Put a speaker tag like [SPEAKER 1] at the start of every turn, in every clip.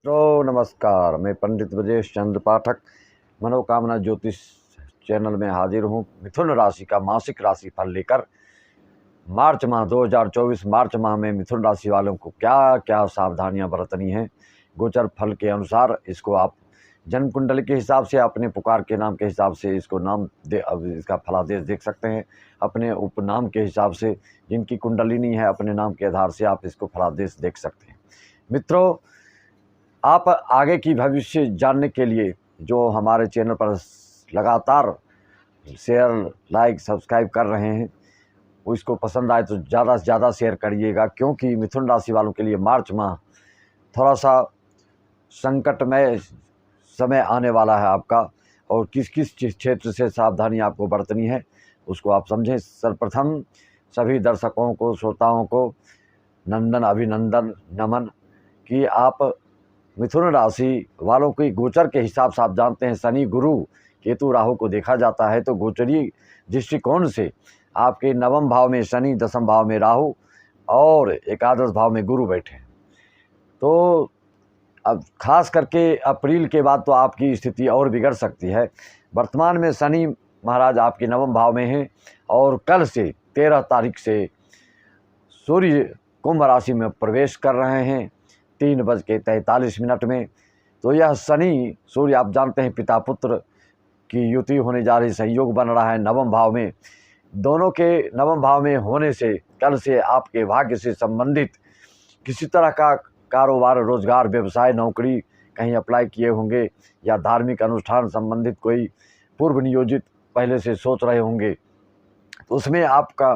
[SPEAKER 1] तो नमस्कार, मैं पंडित ब्रजेश चंद्र पाठक मनोकामना ज्योतिष चैनल में हाजिर हूँ। मिथुन राशि का मासिक राशि फल लेकर मार्च माह 2024 मार्च माह में मिथुन राशि वालों को क्या क्या सावधानियां बरतनी हैं। गोचर फल के अनुसार इसको आप जन्म कुंडली के हिसाब से, अपने पुकार के नाम के हिसाब से इसको नाम दे, अब इसका फलादेश देख सकते हैं। अपने उपनाम के हिसाब से, जिनकी कुंडली नहीं है, अपने नाम के आधार से आप इसको फलादेश देख सकते हैं। मित्रों, आप आगे की भविष्य जानने के लिए जो हमारे चैनल पर लगातार शेयर, लाइक, सब्सक्राइब कर रहे हैं, उसको पसंद आए तो ज़्यादा से ज़्यादा शेयर करिएगा, क्योंकि मिथुन राशि वालों के लिए मार्च माह थोड़ा सा संकटमय समय आने वाला है आपका। और किस किस क्षेत्र से सावधानी आपको बरतनी है उसको आप समझें। सर्वप्रथम सभी दर्शकों को, श्रोताओं को नंदन अभिनंदन नमन कि आप मिथुन राशि वालों की गोचर के हिसाब से आप जानते हैं शनि, गुरु, केतु, राहु को देखा जाता है। तो गोचरीय दृष्टिकोण से आपके नवम भाव में शनि, दसम भाव में राहु और एकादश भाव में गुरु बैठे हैं। तो अब खास करके अप्रैल के बाद तो आपकी स्थिति और बिगड़ सकती है। वर्तमान में शनि महाराज आपके नवम भाव में हैं और कल से 13 तारीख से सूर्य कुंभ राशि में प्रवेश कर रहे हैं 3:43 में। तो यह शनि सूर्य आप जानते हैं पिता पुत्र की युति होने जा रही, संयोग बन रहा है नवम भाव में। दोनों के नवम भाव में होने से कल से आपके भाग्य से संबंधित किसी तरह का कारोबार, रोजगार, व्यवसाय, नौकरी कहीं अप्लाई किए होंगे या धार्मिक अनुष्ठान संबंधित कोई पूर्व नियोजित पहले से सोच रहे होंगे, तो उसमें आपका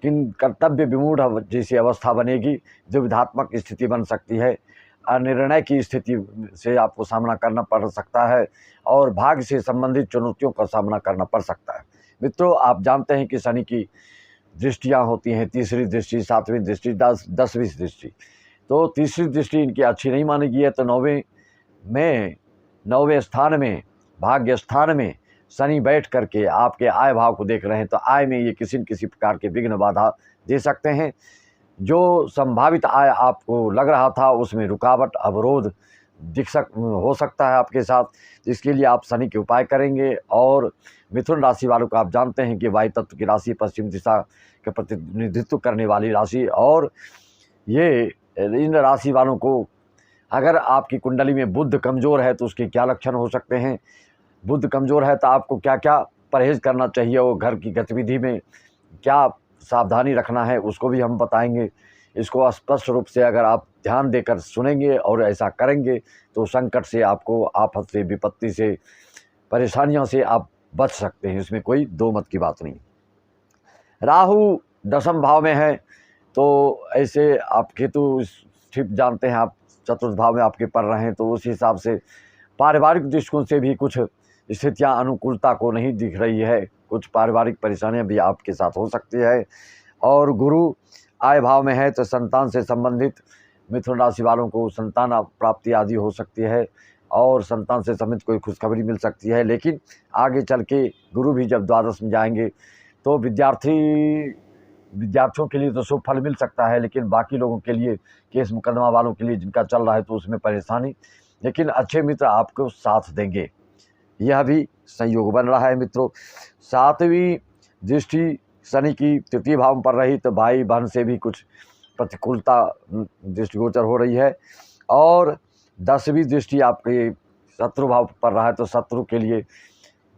[SPEAKER 1] किन कर्तव्य विमूढ़ जैसी अवस्था बनेगी, दुविधात्मक स्थिति बन सकती है, अनिर्णय की स्थिति से आपको सामना करना पड़ सकता है और भाग्य से संबंधित चुनौतियों का सामना करना पड़ सकता है। मित्रों, आप जानते हैं कि शनि की दृष्टियां होती हैं, तीसरी दृष्टि, सातवीं दृष्टि, 10वीं दृष्टि। तो तीसरी दृष्टि इनकी अच्छी नहीं मानी गई है। तो नौवें स्थान में, भाग्य स्थान में शनि बैठ करके आपके आय भाव को देख रहे हैं। तो आय में ये किसी न किसी प्रकार के विघ्न बाधा दे सकते हैं। जो संभावित आय आपको लग रहा था उसमें रुकावट, अवरोध हो सकता है आपके साथ। इसके लिए आप शनि के उपाय करेंगे। और मिथुन राशि वालों को आप जानते हैं कि वायु तत्व की राशि, पश्चिम दिशा का प्रतिनिधित्व करने वाली राशि, और ये इन राशि वालों को अगर आपकी कुंडली में बुध कमज़ोर है तो उसके क्या लक्षण हो सकते हैं, बुध कमज़ोर है तो आपको क्या क्या परहेज़ करना चाहिए, वो घर की गतिविधि में क्या सावधानी रखना है, उसको भी हम बताएंगे। इसको स्पष्ट रूप से अगर आप ध्यान देकर सुनेंगे और ऐसा करेंगे तो संकट से, आपको आफत से, विपत्ति से, परेशानियों से आप बच सकते हैं। इसमें कोई दो मत की बात नहीं। राहु दसम भाव में है तो ऐसे आप केतु स्थित जानते हैं आप चतुर्थ भाव में आपके पड़ रहे हैं। तो उस हिसाब से पारिवारिक दृष्टिकोण से भी कुछ स्थितियां अनुकूलता को नहीं दिख रही है, कुछ पारिवारिक परेशानियां भी आपके साथ हो सकती है। और गुरु आय भाव में है तो संतान से संबंधित मिथुन राशि वालों को संतान प्राप्ति आदि हो सकती है और संतान से संबंधित कोई खुशखबरी मिल सकती है। लेकिन आगे चल के गुरु भी जब द्वादश में जाएंगे तो विद्यार्थियों के लिए तो शुभ फल मिल सकता है, लेकिन बाकी लोगों के लिए, केस मुकदमा वालों के लिए जिनका चल रहा है तो उसमें परेशानी। लेकिन अच्छे मित्र आपको साथ देंगे, यह भी संयोग बन रहा है। मित्रों, सातवीं दृष्टि शनि की तृतीय भाव में पड़ रही तो भाई बहन से भी कुछ प्रतिकूलता दृष्टिगोचर हो रही है। और 10वीं दृष्टि आपके शत्रु भाव पर पड़ रहा है तो शत्रु के लिए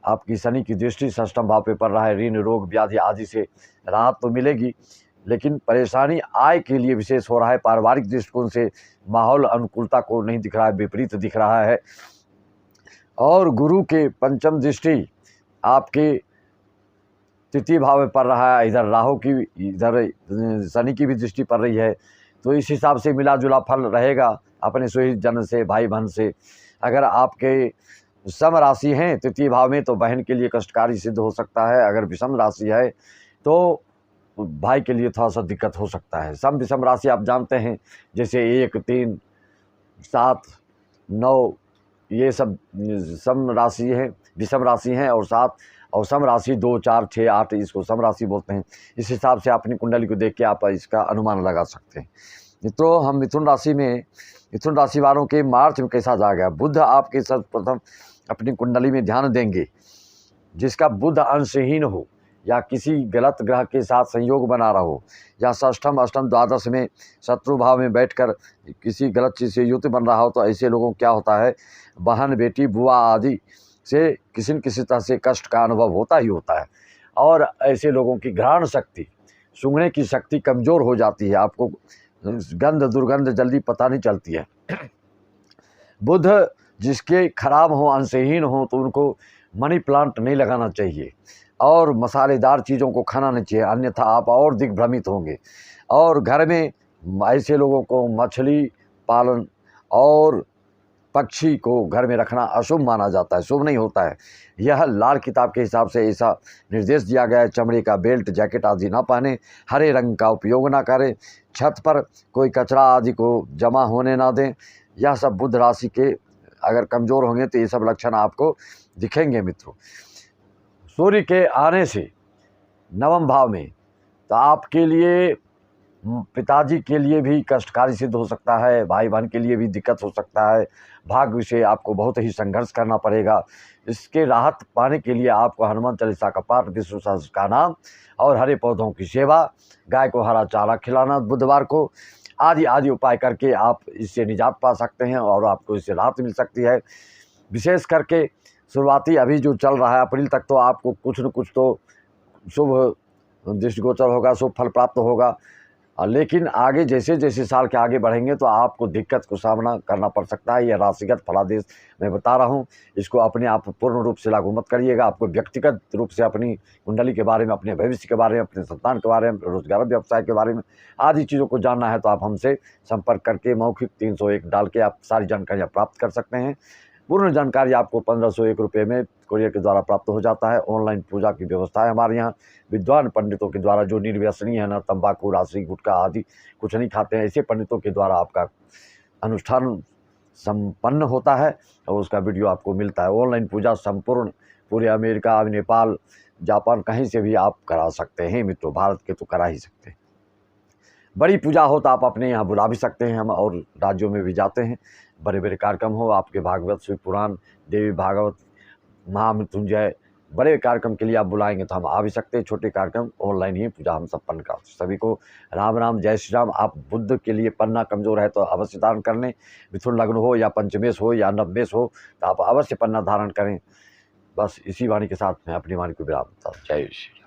[SPEAKER 1] आपकी शनि की दृष्टि षष्ठम भाव पे पड़ रहा है। ऋण, रोग, व्याधि आदि से राहत तो मिलेगी, लेकिन परेशानी आय के लिए विशेष हो रहा है। पारिवारिक दृष्टिकोण से माहौल अनुकूलता को नहीं दिख रहा है, विपरीत दिख रहा है। और गुरु के पंचम दृष्टि आपके तृतीय भाव में पड़ रहा है, इधर राहु की, इधर शनि की भी दृष्टि पड़ रही है। तो इस हिसाब से मिला जुला फल रहेगा अपने सुहित जन से, भाई बहन से। अगर आपके सम राशि हैं तृतीय भाव में तो बहन के लिए कष्टकारी सिद्ध हो सकता है। अगर विषम राशि है तो भाई के लिए थोड़ा सा दिक्कत हो सकता है। सम विषम राशि आप जानते हैं, जैसे 1, 3, 7, 9 ये सब सम राशि है, विषम राशि हैं। और 7 और सम राशि 2, 4, 6, 8 इसको सम राशि बोलते हैं। इस हिसाब से अपनी कुंडली को देख के आप इसका अनुमान लगा सकते हैं। मित्रों, हम मिथुन राशि वालों के मार्च में कैसा जा गया। बुध आपके सर्वप्रथम अपनी कुंडली में ध्यान देंगे। जिसका बुध अंशहीन हो या किसी गलत ग्रह के साथ संयोग बना रहा हो या षष्ठम अष्टम द्वादश में शत्रु भाव में बैठकर किसी गलत चीज़ से युति बन रहा हो, तो ऐसे लोगों को क्या होता है, बहन बेटी बुआ आदि से किसी न किसी तरह से कष्ट का अनुभव होता ही होता है। और ऐसे लोगों की घ्राण शक्ति, सूंघने की शक्ति कमज़ोर हो जाती है। आपको गंध दुर्गंध जल्दी पता नहीं चलती है। बुध जिसके खराब हो, अंशहीन हो, तो उनको मनी प्लांट नहीं लगाना चाहिए और मसालेदार चीज़ों को खाना नहीं चाहिए, अन्यथा आप और दिग्भ्रमित होंगे। और घर में ऐसे लोगों को मछली पालन और पक्षी को घर में रखना अशुभ माना जाता है, शुभ नहीं होता है। यह लाल किताब के हिसाब से ऐसा निर्देश दिया गया है। चमड़े का बेल्ट जैकेट आदि ना पहने, हरे रंग का उपयोग ना करें, छत पर कोई कचरा आदि को जमा होने ना दें। यह सब बुध राशि के अगर कमज़ोर होंगे तो ये सब लक्षण आपको दिखेंगे। मित्रों, सूर्य के आने से नवम भाव में, तो आपके लिए पिताजी के लिए भी कष्टकारी सिद्ध हो सकता है, भाई बहन के लिए भी दिक्कत हो सकता है। भाग्य से आपको बहुत ही संघर्ष करना पड़ेगा। इसके राहत पाने के लिए आपको हनुमान चालीसा का पाठ, विष्णु सहस्त्र का नाम और हरे पौधों की सेवा, गाय को हरा चारा खिलाना बुधवार को, आदि उपाय करके आप इससे निजात पा सकते हैं और आपको इससे राहत मिल सकती है। विशेष करके शुरुआती अभी जो चल रहा है अप्रैल तक, तो आपको कुछ न कुछ तो शुभ दृष्टिगोचर होगा, शुभ फल प्राप्त होगा। लेकिन आगे जैसे जैसे साल के आगे बढ़ेंगे तो आपको दिक्कत को सामना करना पड़ सकता है। यह राशिगत फलादेश मैं बता रहा हूँ, इसको अपने आप पूर्ण रूप से लागू मत करिएगा। आपको व्यक्तिगत रूप से अपनी कुंडली के बारे में, अपने भविष्य के बारे में, अपने संतान के बारे में, रोजगार व्यवसाय के बारे में आदि चीज़ों को जानना है तो आप हमसे संपर्क करके मौखिक 301 डाल के आप सारी जानकारियाँ प्राप्त कर सकते हैं। पूर्ण जानकारी आपको 1501 रुपये में कुरियर के द्वारा प्राप्त हो जाता है। ऑनलाइन पूजा की व्यवस्था है हमारे यहाँ विद्वान पंडितों के द्वारा, जो निर्व्यसनीय है, ना तंबाकू राशि गुटखा आदि कुछ नहीं खाते हैं, ऐसे पंडितों के द्वारा आपका अनुष्ठान संपन्न होता है और उसका वीडियो आपको मिलता है। ऑनलाइन पूजा संपूर्ण पूरे अमेरिका, नेपाल, जापान कहीं से भी आप करा सकते हैं। मित्रों, भारत के तो करा ही सकते हैं। बड़ी पूजा हो तो आप अपने यहाँ बुला भी सकते हैं, हम और राज्यों में भी जाते हैं। बड़े बड़े कार्यक्रम हो, आपके भागवत, शिव पुराण, देवी भागवत, महामृत्युंजय, बड़े कार्यक्रम के लिए आप बुलाएंगे तो हम आ भी सकते हैं। छोटे कार्यक्रम ऑनलाइन ही पूजा हम संपन्न कराते हैं। सभी को राम राम, जय श्री राम। आप बुध के लिए पन्ना कमज़ोर है तो अवश्य धारण कर लें। मिथुन लग्न हो या पंचमेश हो या नवमेश हो तो आप अवश्य पन्ना धारण करें। बस इसी वाणी के साथ मैं अपनी वाणी को विराम देता हूं। जय श्री